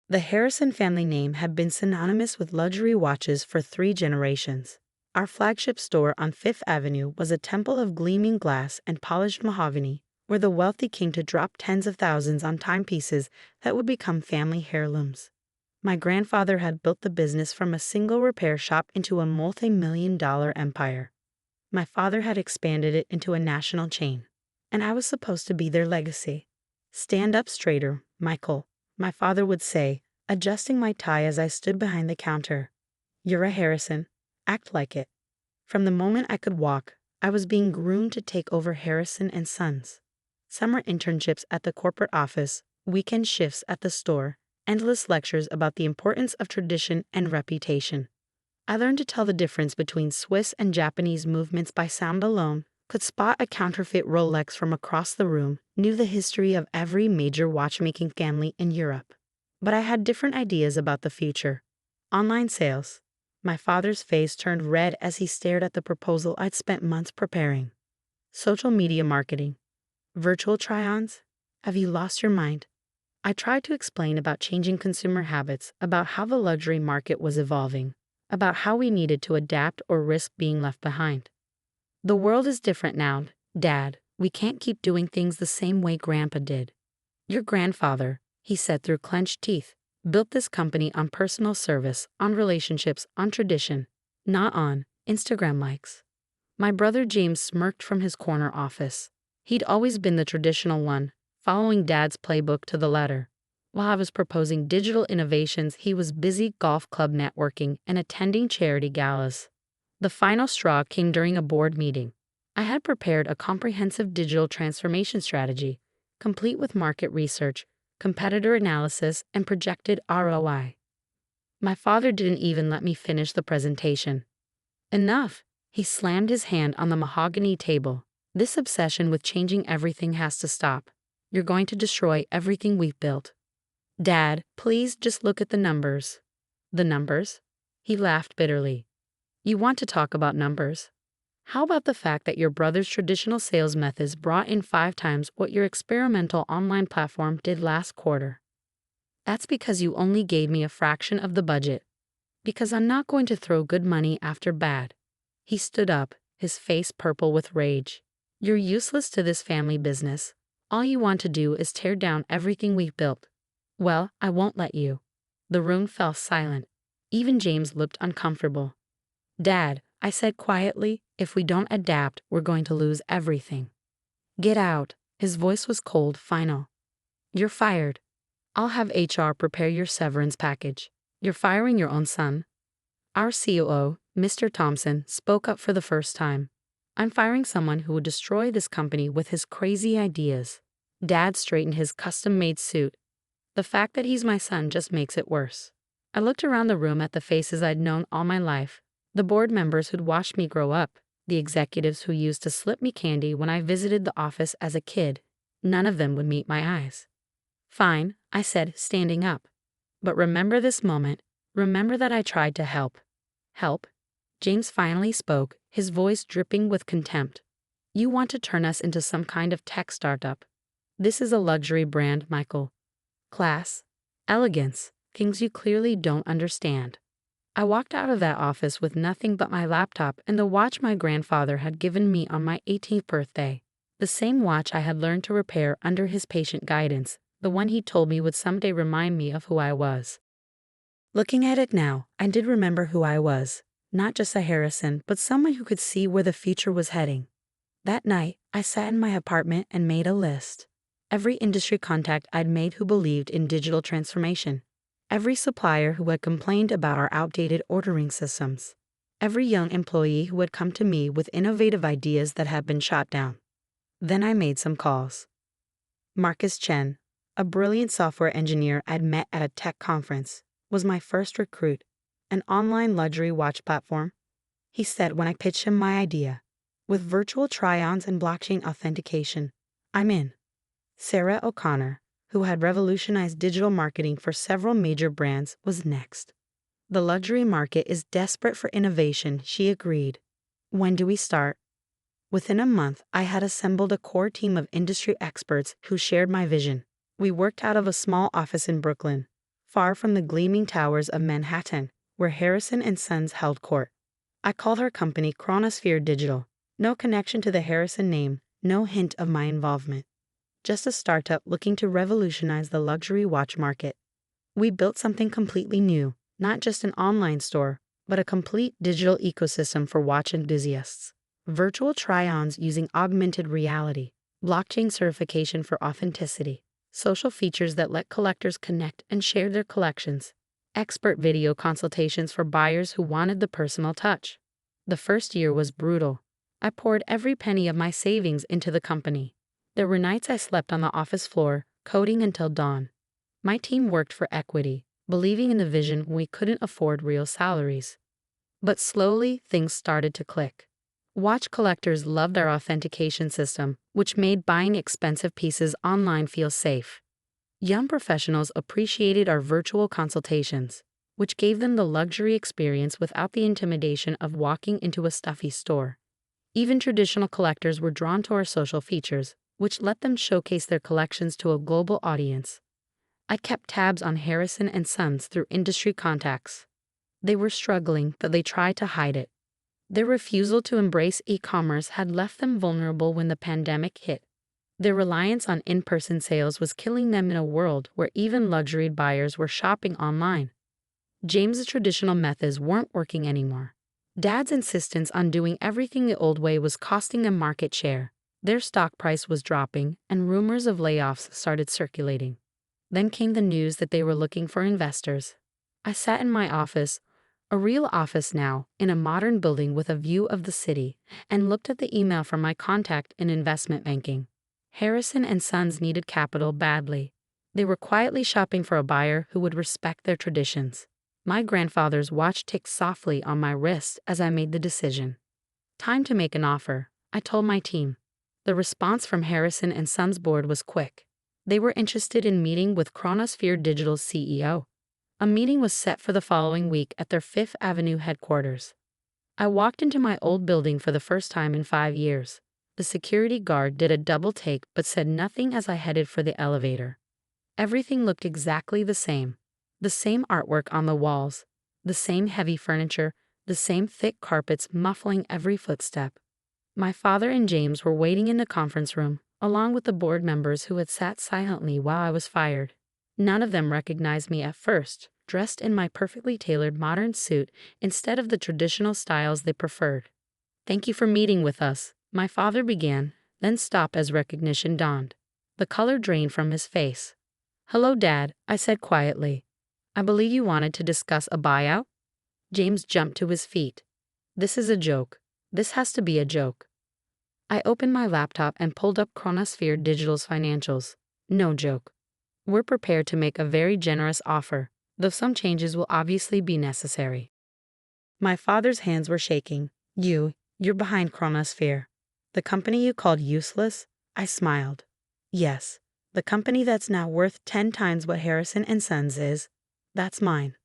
The Harrison family name had been synonymous with luxury watches for 3 generations. Our flagship store on Fifth Avenue was a temple of gleaming glass and polished mahogany, where the wealthy came to drop tens of thousands on timepieces that would become family heirlooms. My grandfather had built the business from a single repair shop into a multi-million-dollar empire. My father had expanded it into a national chain, and I was supposed to be their legacy. "Stand up straighter, Michael," my father would say, adjusting my tie as I stood behind the counter. "You're a Harrison. Act like it." From the moment I could walk, I was being groomed to take over Harrison and Sons. Summer internships at the corporate office, weekend shifts at the store, endless lectures about the importance of tradition and reputation. I learned to tell the difference between Swiss and Japanese movements by sound alone, could spot a counterfeit Rolex from across the room, knew the history of every major watchmaking family in Europe. But I had different ideas about the future. Online sales. My father's face turned red as he stared at the proposal I'd spent months preparing. Social media marketing. Virtual try-ons? Have you lost your mind? I tried to explain about changing consumer habits, about how the luxury market was evolving, about how we needed to adapt or risk being left behind. "The world is different now, Dad. We can't keep doing things the same way Grandpa did." "Your grandfather," he said through clenched teeth, "built this company on personal service, on relationships, on tradition, not on Instagram likes." My brother James smirked from his corner office. He'd always been the traditional one, following Dad's playbook to the letter. While I was proposing digital innovations, he was busy golf club networking and attending charity galas. The final straw came during a board meeting. I had prepared a comprehensive digital transformation strategy, complete with market research, competitor analysis, and projected ROI. My father didn't even let me finish the presentation. "Enough!" He slammed his hand on the mahogany table. "This obsession with changing everything has to stop. You're going to destroy everything we've built." "Dad, please just look at the numbers." "The numbers?" He laughed bitterly. "You want to talk about numbers? How about the fact that your brother's traditional sales methods brought in 5 times what your experimental online platform did last quarter? That's because you only gave me a fraction of the budget. Because I'm not going to throw good money after bad." He stood up, his face purple with rage. "You're useless to this family business. All you want to do is tear down everything we've built." "Well, I won't let you." The room fell silent. Even James looked uncomfortable. "Dad," I said quietly, "if we don't adapt, we're going to lose everything. Get out." His voice was cold, final. "You're fired. I'll have HR prepare your severance package. You're firing your own son." Our COO, Mr. Thompson, spoke up for the first time. "I'm firing someone who would destroy this company with his crazy ideas." Dad straightened his custom-made suit. "The fact that he's my son just makes it worse." I looked around the room at the faces I'd known all my life, the board members who'd watched me grow up, the executives who used to slip me candy when I visited the office as a kid. None of them would meet my eyes. "Fine," I said, standing up. "But remember this moment. Remember that I tried to help." "Help?" James finally spoke, his voice dripping with contempt. "You want to turn us into some kind of tech startup. This is a luxury brand, Michael. Class, elegance, things you clearly don't understand." I walked out of that office with nothing but my laptop and the watch my grandfather had given me on my 18th birthday. The same watch I had learned to repair under his patient guidance, the one he told me would someday remind me of who I was. Looking at it now, I did remember who I was. Not just a Harrison, but someone who could see where the future was heading. That night, I sat in my apartment and made a list. Every industry contact I'd made who believed in digital transformation. Every supplier who had complained about our outdated ordering systems. Every young employee who had come to me with innovative ideas that had been shot down. Then I made some calls. Marcus Chen, a brilliant software engineer I'd met at a tech conference, was my first recruit. An online luxury watch platform, he said when I pitched him my idea. With virtual try-ons and blockchain authentication, I'm in. Sarah O'Connor, who had revolutionized digital marketing for several major brands, was next. "The luxury market is desperate for innovation," she agreed. "When do we start?" Within a month, I had assembled a core team of industry experts who shared my vision. We worked out of a small office in Brooklyn, far from the gleaming towers of Manhattan, where Harrison and Sons held court. I called our company Chronosphere Digital. No connection to the Harrison name, no hint of my involvement. Just a startup looking to revolutionize the luxury watch market. We built something completely new, not just an online store, but a complete digital ecosystem for watch enthusiasts. Virtual try-ons using augmented reality, blockchain certification for authenticity, social features that let collectors connect and share their collections, expert video consultations for buyers who wanted the personal touch. The first year was brutal. I poured every penny of my savings into the company. There were nights I slept on the office floor, coding until dawn. My team worked for equity, believing in the vision when we couldn't afford real salaries. But slowly, things started to click. Watch collectors loved our authentication system, which made buying expensive pieces online feel safe. Young professionals appreciated our virtual consultations, which gave them the luxury experience without the intimidation of walking into a stuffy store. Even traditional collectors were drawn to our social features, which let them showcase their collections to a global audience. I kept tabs on Harrison and Sons through industry contacts. They were struggling, but they tried to hide it. Their refusal to embrace e-commerce had left them vulnerable when the pandemic hit. Their reliance on in-person sales was killing them in a world where even luxury buyers were shopping online. James's traditional methods weren't working anymore. Dad's insistence on doing everything the old way was costing them market share. Their stock price was dropping, and rumors of layoffs started circulating. Then came the news that they were looking for investors. I sat in my office, a real office now, in a modern building with a view of the city, and looked at the email from my contact in investment banking. Harrison and Sons needed capital badly. They were quietly shopping for a buyer who would respect their traditions. My grandfather's watch ticked softly on my wrist as I made the decision. Time to make an offer, I told my team. The response from Harrison and Sons board was quick. They were interested in meeting with Chronosphere Digital's CEO. A meeting was set for the following week at their Fifth Avenue headquarters. I walked into my old building for the first time in 5 years. The security guard did a double take but said nothing as I headed for the elevator. Everything looked exactly the same. The same artwork on the walls, the same heavy furniture, the same thick carpets muffling every footstep. My father and James were waiting in the conference room, along with the board members who had sat silently while I was fired. None of them recognized me at first, dressed in my perfectly tailored modern suit instead of the traditional styles they preferred. "Thank you for meeting with us," my father began, then stopped as recognition dawned. The color drained from his face. "Hello, Dad," I said quietly. "I believe you wanted to discuss a buyout?" James jumped to his feet. "This is a joke. This has to be a joke." I opened my laptop and pulled up Chronosphere Digital's financials. "No joke. We're prepared to make a very generous offer, though some changes will obviously be necessary." My father's hands were shaking. You're behind Chronosphere. The company you called useless?" I smiled. "Yes, the company that's now worth 10 times what Harrison and Sons is. That's mine."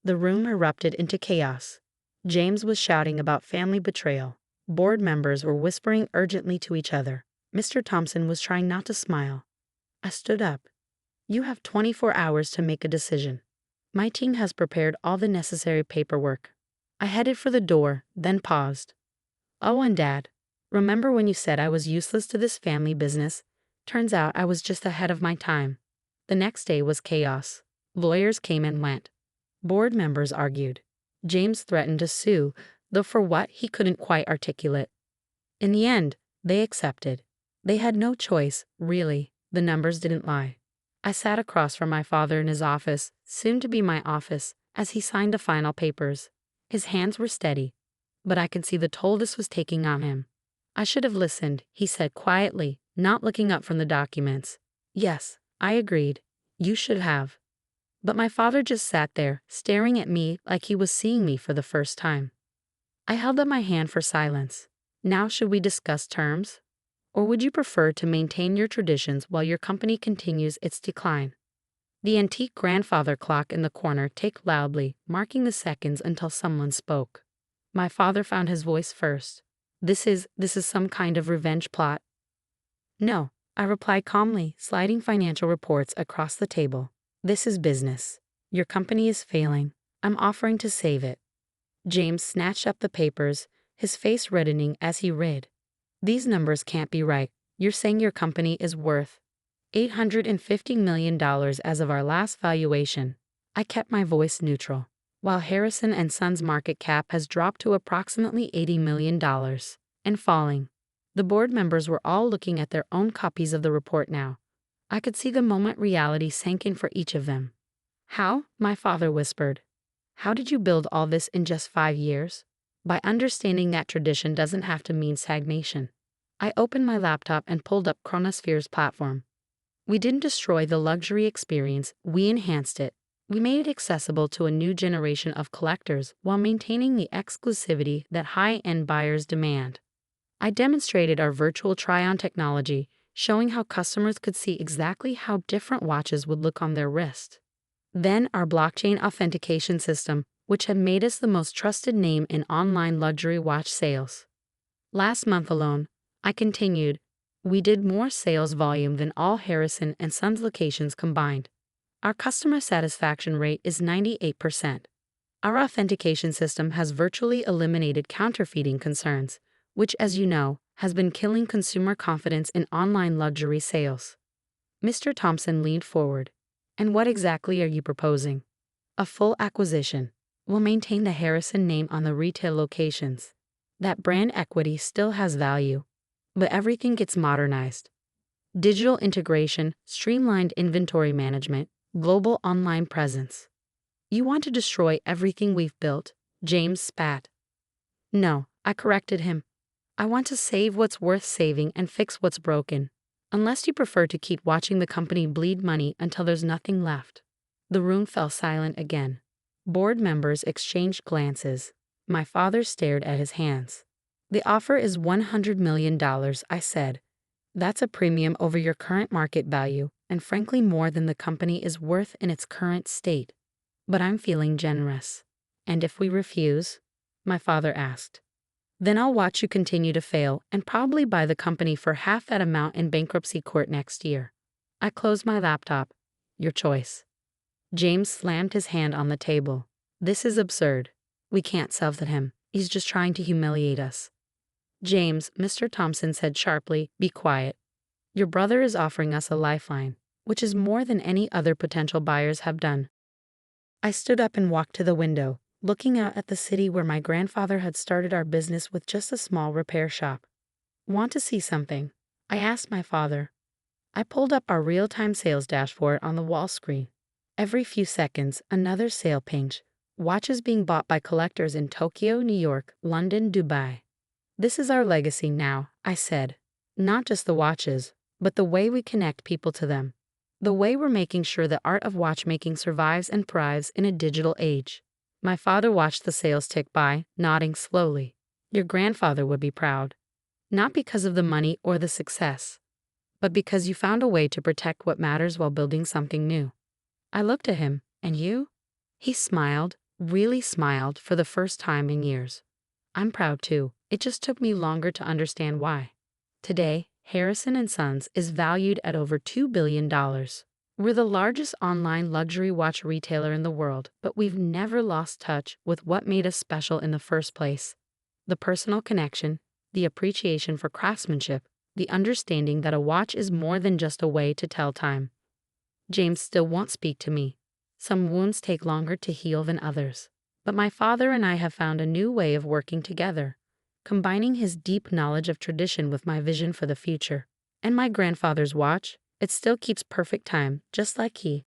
The room erupted into chaos. James was shouting about family betrayal. Board members were whispering urgently to each other. Mr. Thompson was trying not to smile. I stood up. "You have 24 hours to make a decision. My team has prepared all the necessary paperwork." I headed for the door, then paused. "Oh, and Dad, remember when you said I was useless to this family business? Turns out I was just ahead of my time." The next day was chaos. Lawyers came and went. Board members argued. James threatened to sue, though for what he couldn't quite articulate. In the end, they accepted. They had no choice, really. The numbers didn't lie. I sat across from my father in his office, soon to be my office, as he signed the final papers. His hands were steady, but I could see the toll this was taking on him. "I should have listened," he said quietly, not looking up from the documents. "Yes," I agreed. "You should have." But my father just sat there, staring at me like he was seeing me for the first time. I held up my hand for silence. "Now should we discuss terms? Or would you prefer to maintain your traditions while your company continues its decline?" The antique grandfather clock in the corner ticked loudly, marking the seconds until someone spoke. My father found his voice first. This is some kind of revenge plot." "No," I replied calmly, sliding financial reports across the table. "This is business. Your company is failing. I'm offering to save it. James snatched up the papers, his face reddening as he read. These numbers can't be right. You're saying your company is worth $850 million as of our last valuation. I kept my voice neutral. While Harrison and Sons' market cap has dropped to approximately $80 million and falling. The board members were all looking at their own copies of the report now. I could see the moment reality sank in for each of them. How? My father whispered. How did you build all this in just 5 years? By understanding that tradition doesn't have to mean stagnation. I opened my laptop and pulled up Chronosphere's platform. We didn't destroy the luxury experience, we enhanced it. We made it accessible to a new generation of collectors while maintaining the exclusivity that high-end buyers demand. I demonstrated our virtual try-on technology, showing how customers could see exactly how different watches would look on their wrist. Then our blockchain authentication system, which had made us the most trusted name in online luxury watch sales. Last month alone, I continued, we did more sales volume than all Harrison and Sons locations combined. Our customer satisfaction rate is 98%. Our authentication system has virtually eliminated counterfeiting concerns, which, as you know, has been killing consumer confidence in online luxury sales. Mr. Thompson leaned forward. And what exactly are you proposing? A full acquisition. We'll maintain the Harrison name on the retail locations. That brand equity still has value, but everything gets modernized. Digital integration, streamlined inventory management, global online presence. You want to destroy everything we've built, James spat. No, I corrected him. I want to save what's worth saving and fix what's broken. Unless you prefer to keep watching the company bleed money until there's nothing left. The room fell silent again. Board members exchanged glances. My father stared at his hands. The offer is $100 million, I said. That's a premium over your current market value, and frankly more than the company is worth in its current state. But I'm feeling generous. And if we refuse? My father asked. Then I'll watch you continue to fail and probably buy the company for half that amount in bankruptcy court next year. I closed my laptop. Your choice. James slammed his hand on the table. This is absurd. We can't sell to him. He's just trying to humiliate us. James, Mr. Thompson said sharply, be quiet. Your brother is offering us a lifeline, which is more than any other potential buyers have done. I stood up and walked to the window, looking out at the city where my grandfather had started our business with just a small repair shop. Want to see something? I asked my father. I pulled up our real-time sales dashboard on the wall screen. Every few seconds, another sale pinged. Watches being bought by collectors in Tokyo, New York, London, Dubai. This is our legacy now, I said. Not just the watches, but the way we connect people to them. The way we're making sure the art of watchmaking survives and thrives in a digital age. My father watched the sales tick by, nodding slowly. Your grandfather would be proud. Not because of the money or the success, but because you found a way to protect what matters while building something new. I looked at him, and you? He smiled, really smiled for the first time in years. I'm proud too. It just took me longer to understand why. Today, Harrison & Sons is valued at over $2 billion. We're the largest online luxury watch retailer in the world, but we've never lost touch with what made us special in the first place. The personal connection, the appreciation for craftsmanship, the understanding that a watch is more than just a way to tell time. James still won't speak to me. Some wounds take longer to heal than others. But my father and I have found a new way of working together, combining his deep knowledge of tradition with my vision for the future. And my grandfather's watch, it still keeps perfect time, just like he.